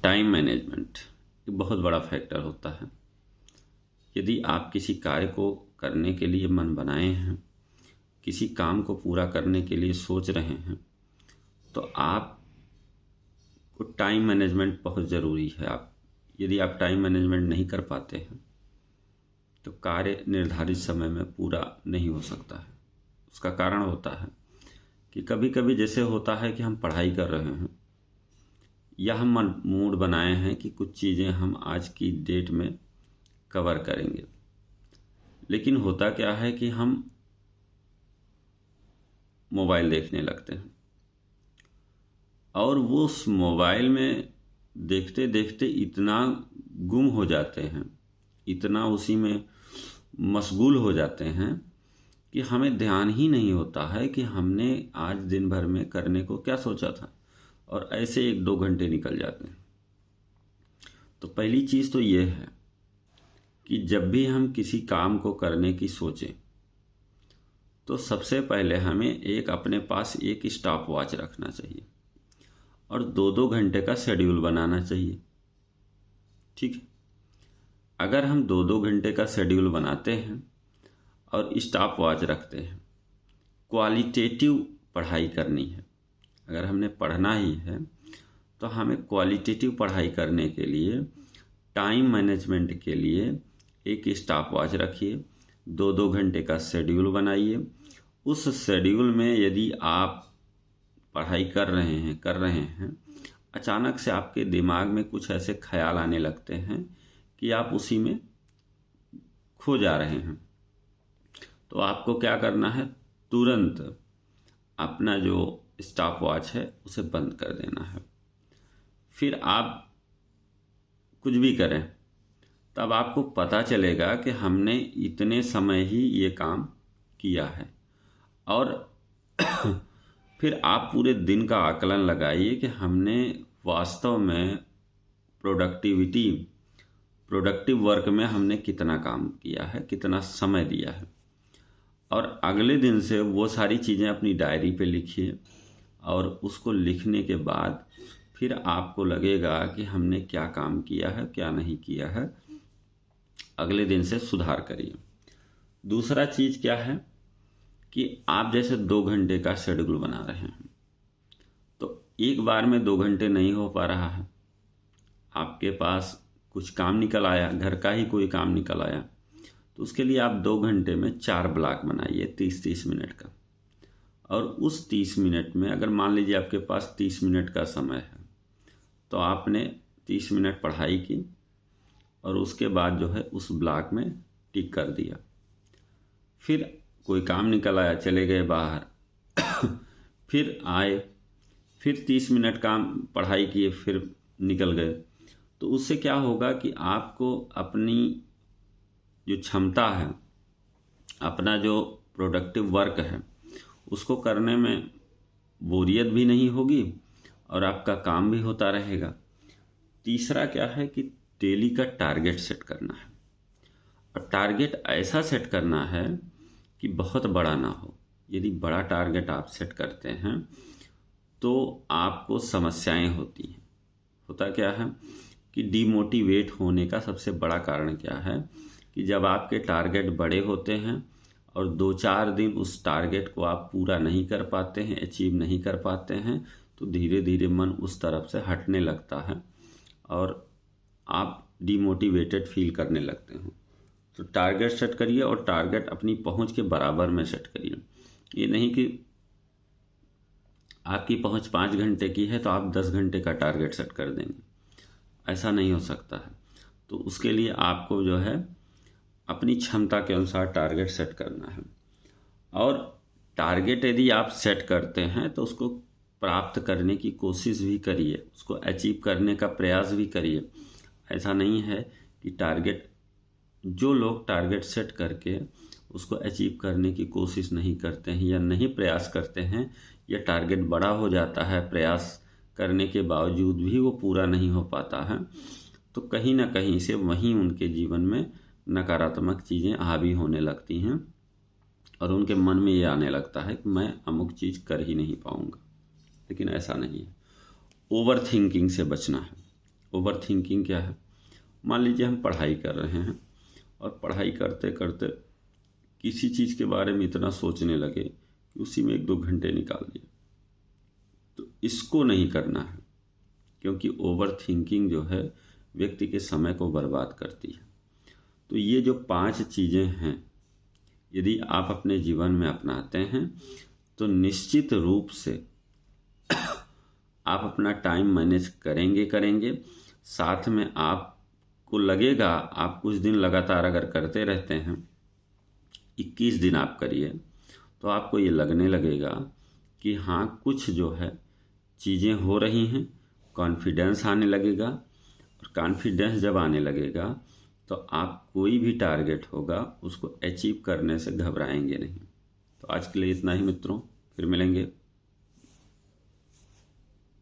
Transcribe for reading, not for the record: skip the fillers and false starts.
Time management एक बहुत बड़ा फैक्टर होता है। यदि आप किसी कार्य को करने के लिए मन बनाए हैं, किसी काम को पूरा करने के लिए सोच रहे हैं, तो आपको टाइम मैनेजमेंट बहुत ज़रूरी है। यदि आप टाइम मैनेजमेंट नहीं कर पाते हैं तो कार्य निर्धारित समय में पूरा नहीं हो सकता है। उसका कारण होता है कि कभी कभी जैसे होता है कि हम पढ़ाई कर रहे हैं या हम मूड बनाए हैं कि कुछ चीज़ें हम आज की डेट में कवर करेंगे, लेकिन होता क्या है कि हम मोबाइल देखने लगते हैं और वो उस मोबाइल में देखते देखते इतना गुम हो जाते हैं, इतना उसी में मशगूल हो जाते हैं कि हमें ध्यान ही नहीं होता है कि हमने आज दिन भर में करने को क्या सोचा था, और ऐसे 1-2 घंटे निकल जाते हैं। तो पहली चीज़ तो ये है कि जब भी हम किसी काम को करने की सोचें तो सबसे पहले हमें अपने पास एक स्टॉप वॉच रखना चाहिए और 2-2 घंटे का शेड्यूल बनाना चाहिए। ठीक है, अगर हम 2-2 घंटे का शेड्यूल बनाते हैं और स्टॉप वॉच रखते हैं, क्वालिटेटिव पढ़ाई करनी है, अगर हमने पढ़ना ही है तो हमें क्वालिटेटिव पढ़ाई करने के लिए टाइम मैनेजमेंट के लिए एक स्टॉप वॉच रखिए, 2-2 घंटे का शेड्यूल बनाइए। उस शेड्यूल में यदि आप पढ़ाई कर रहे हैं, अचानक से आपके दिमाग में कुछ ऐसे ख्याल आने लगते हैं कि आप उसी में खो जा रहे हैं, तो आपको क्या करना है, तुरंत अपना जो स्टॉप वॉच है उसे बंद कर देना है। फिर आप कुछ भी करें तब आपको पता चलेगा कि हमने इतने समय ही ये काम किया है, और फिर आप पूरे दिन का आकलन लगाइए कि हमने वास्तव में प्रोडक्टिव वर्क में हमने कितना काम किया है, कितना समय दिया है, और अगले दिन से वो सारी चीज़ें अपनी डायरी पे लिखिए, और उसको लिखने के बाद फिर आपको लगेगा कि हमने क्या काम किया है, क्या नहीं किया है, अगले दिन से सुधार करिए। दूसरा चीज़ क्या है कि आप जैसे 2 घंटे का शेड्यूल बना रहे हैं, तो एक बार में 2 घंटे नहीं हो पा रहा है, आपके पास कुछ काम निकल आया, घर का ही कोई काम निकल आया, तो उसके लिए आप 2 घंटे में 4 ब्लॉक बनाइए 30-30 मिनट का। और उस 30 मिनट में अगर मान लीजिए आपके पास 30 मिनट का समय है, तो आपने 30 मिनट पढ़ाई की और उसके बाद जो है उस ब्लॉक में टिक कर दिया। फिर कोई काम निकल आया, चले गए बाहर फिर आए, फिर 30 मिनट काम पढ़ाई किए, फिर निकल गए। तो उससे क्या होगा कि आपको अपनी जो क्षमता है, अपना जो प्रोडक्टिव वर्क है, उसको करने में बोरियत भी नहीं होगी और आपका काम भी होता रहेगा। तीसरा क्या है कि डेली का टारगेट सेट करना है, और टारगेट ऐसा सेट करना है कि बहुत बड़ा ना हो। यदि बड़ा टारगेट आप सेट करते हैं तो आपको समस्याएं होती हैं। होता क्या है कि डिमोटिवेट होने का सबसे बड़ा कारण क्या है कि जब आपके टारगेट बड़े होते हैं और 2-4 दिन उस टारगेट को आप पूरा नहीं कर पाते हैं, अचीव नहीं कर पाते हैं, तो धीरे धीरे मन उस तरफ से हटने लगता है और आप डिमोटिवेटेड फील करने लगते हैं। तो टारगेट सेट करिए और टारगेट अपनी पहुंच के बराबर में सेट करिए। ये नहीं कि आपकी पहुंच 5 घंटे की है तो आप 10 घंटे का टारगेट सेट कर देंगे, ऐसा नहीं हो सकता है। तो उसके लिए आपको जो है अपनी क्षमता के अनुसार टारगेट सेट करना है, और टारगेट यदि आप सेट करते हैं तो उसको प्राप्त करने की कोशिश भी करिए, उसको अचीव करने का प्रयास भी करिए। ऐसा नहीं है कि जो लोग टारगेट सेट करके उसको अचीव करने की कोशिश नहीं करते हैं या नहीं प्रयास करते हैं, या टारगेट बड़ा हो जाता है, प्रयास करने के बावजूद भी वो पूरा नहीं हो पाता है, तो कहीं ना कहीं से वहीं उनके जीवन में नकारात्मक चीज़ें हावी होने लगती हैं और उनके मन में ये आने लगता है कि मैं अमुक चीज़ कर ही नहीं पाऊंगा। लेकिन ऐसा नहीं है। ओवर थिंकिंग से बचना है। ओवर थिंकिंग क्या है? मान लीजिए हम पढ़ाई कर रहे हैं और पढ़ाई करते करते किसी चीज़ के बारे में इतना सोचने लगे कि उसी में 1-2 घंटे निकाल दिए। तो इसको नहीं करना है, क्योंकि ओवर थिंकिंग जो है व्यक्ति के समय को बर्बाद करती है। तो ये जो 5 चीज़ें हैं, यदि आप अपने जीवन में अपनाते हैं तो निश्चित रूप से आप अपना टाइम मैनेज करेंगे। साथ में आपको लगेगा, आप कुछ दिन लगातार अगर करते रहते हैं, 21 दिन आप करिए, तो आपको ये लगने लगेगा कि हाँ, कुछ जो है चीज़ें हो रही हैं, कॉन्फिडेंस आने लगेगा। और कॉन्फिडेंस जब आने लगेगा तो आप कोई भी टारगेट होगा उसको अचीव करने से घबराएंगे नहीं। तो आज के लिए इतना ही मित्रों, फिर मिलेंगे।